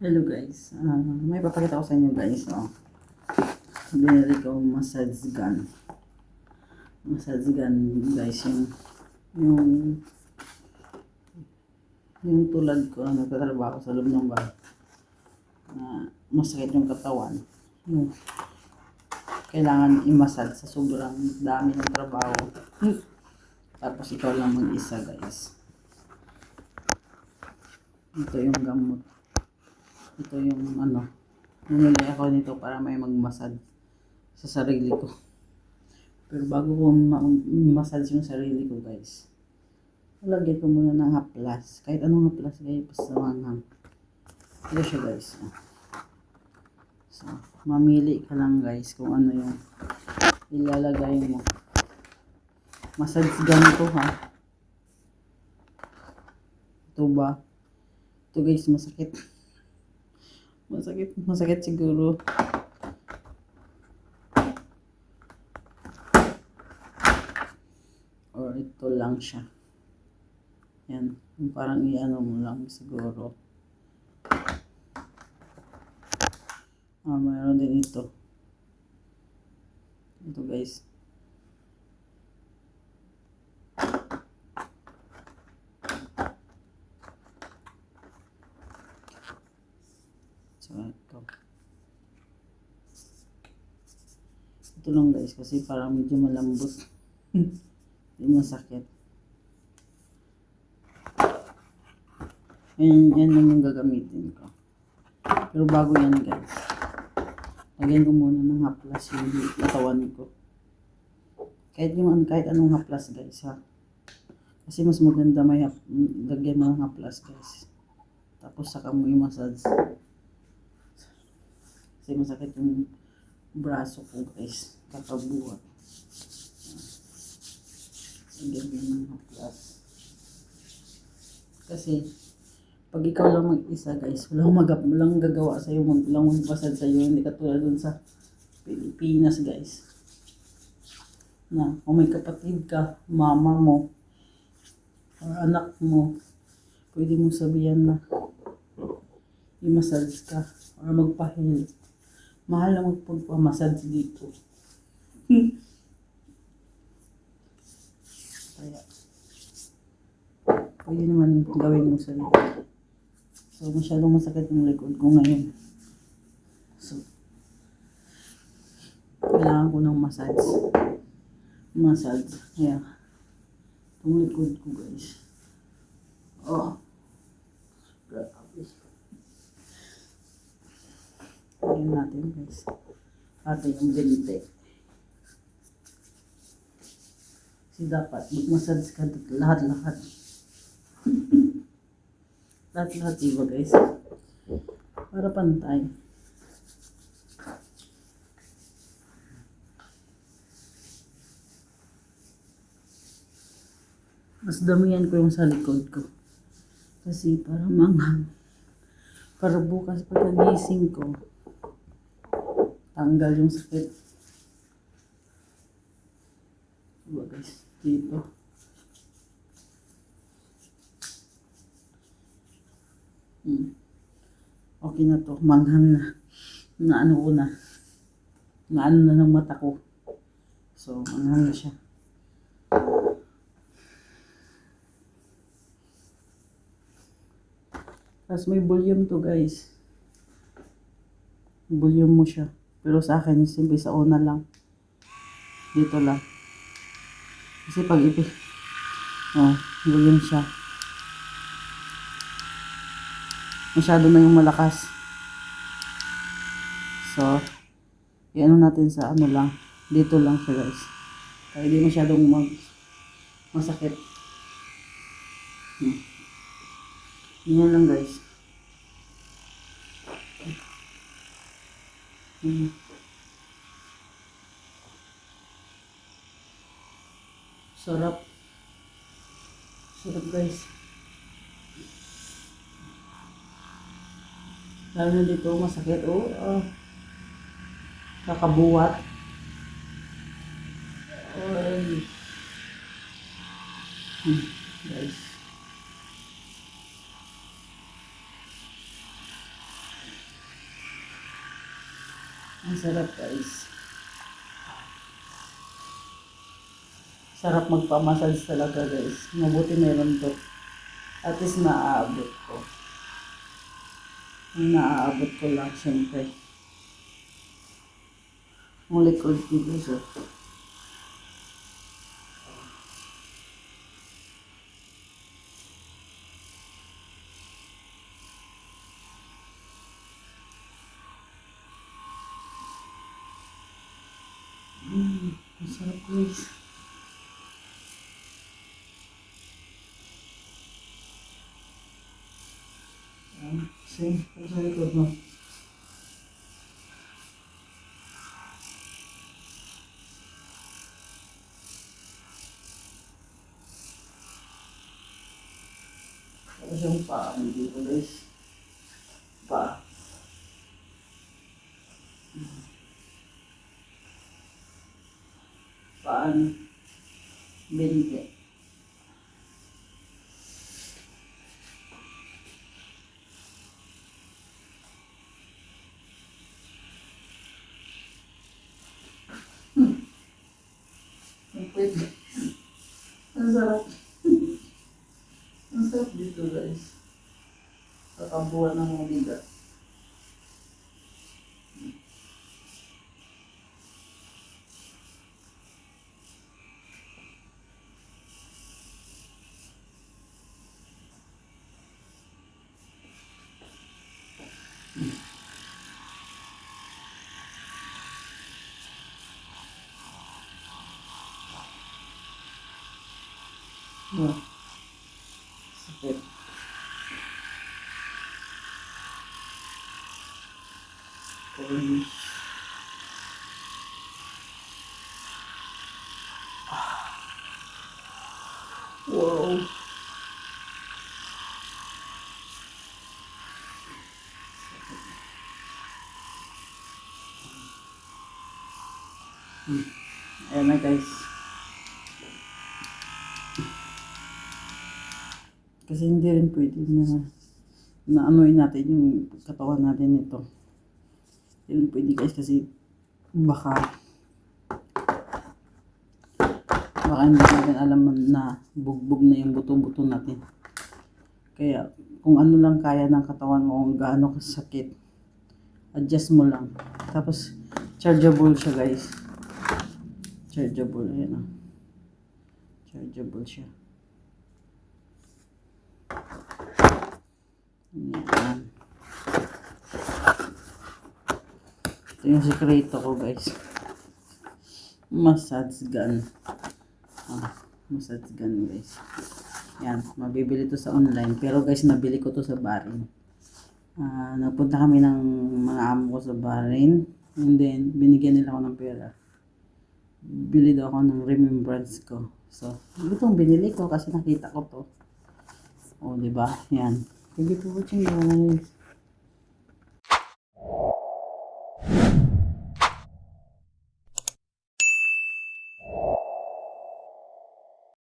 Hello guys, may papakita ko sa inyo guys, binili ko massage gun. Massage gun guys, yung, yung tulad ko na nagtatrabaho sa loob ng bahay, masakit yung katawan, yung kailangan i-massage sa sobrang dami ng trabaho. Tapos ikaw lang mag-isa guys. Ito yung gamot. Ito yung bumili ako nito para may mag-massage sa sarili ko. Pero bago ko massage yung sarili ko guys, lagyan ko muna ng haplas. Kahit anong haplas guys, basta manghang. Ito siya guys. So, mamili ka lang guys kung ano yung ilalagay mo. Massage gun to ha. Ito ba? Ito guys, masakit. Masakit siguro. Or ito lang siya. Yan. Parang i-ano mo lang siguro. Mayroon din ito. Ito guys. So, ito lang guys kasi parang medyo malambot. Hindi masakit. Yan lang yung gagamitin ko. Pero bago yan guys, lagyan ko muna ng haplas yung katawan ko. Kahit anong haplas guys ha. Kasi mas maganda may lagyan mo ng haplas guys. Tapos saka mo i-massage. Kasi masakit yung braso ko guys, kakabuhat. Lagyan mo ng haplas. Kasi pag ikaw lang mag-isa guys, walang gagawa sa'yo, walang magbasad sa'yo, hindi katulad dun sa Pilipinas guys. Na kung may kapatid ka, mama mo, or anak mo, pwede mo sabihan na i-massage ka, or magpahil. Mahal na magpapamassage dito. Kaya, pwede naman gawin mo sa likod. So, masyadong masakit yung likod ko ngayon. So, kailangan ko ng massage. Yeah. Itong likod ko guys. Grabe. Lagyan natin guys. Atin yung ganite. Kasi dapat mag-massage ka lahat-lahat. Lahat-lahat iba guys. Para pantay. Mas damihan ko yung sa likod ko. Kasi para manghang. Para bukas pagkagising ko, tanggal yung sakit. Diba guys? Dito. Okay na to. Manghang na. Naano ko na. Naano na ng mata ko. So, manghang na siya. Tapos may volume to guys. Volume mo siya. Pero sa akin, simple sa una lang. Dito lang. Kasi pag volume siya. Masyado na yung malakas. So, i-ano natin sa ano lang. Dito lang siya guys. Kaya hindi masyadong masakit. Yan lang guys. Sarap. Sarap guys. Lalo na dito masakit. Kakabuhat. Guys. Ang sarap guys. Sarap magpamassage talaga guys. Mabuti meron to. At least naaabot ko. Ang naaabot ko lang syempre. Ang likod dito siya. Ang sarap guys. Same. Sa likod mo. Tapos yung paa mo dito guys. Paa. Paan. Binti. Ang pwede. Ang sarap. Ang sarap dito guys. Kakabuhan ng mga bigat. Sakit. Cornish. Wow. Ayan na guys. Kasi hindi rin pwede na anuin natin yung katawan natin nito. Hindi rin pwede guys kasi baka hindi natin alam na bugbog na yung buto-buto natin. Kaya kung ano lang kaya ng katawan mo, kung gaano kasakit, adjust mo lang. Tapos chargeable siya guys. Chargeable, ayan o. Chargeable siya. Ayan. Ito yung sekreto ko guys. Massage gun. Massage gun guys. Yan, mabibili to sa online. Pero guys, nabili ko to sa Bahrain. Nagpunta kami ng mga amo ko sa Bahrain. And then, binigyan nila ako ng pera. Bili daw ako ng remembrance ko. So, itong binili ko kasi nakita ko to. O, diba? Yan. Thank you for watching guys.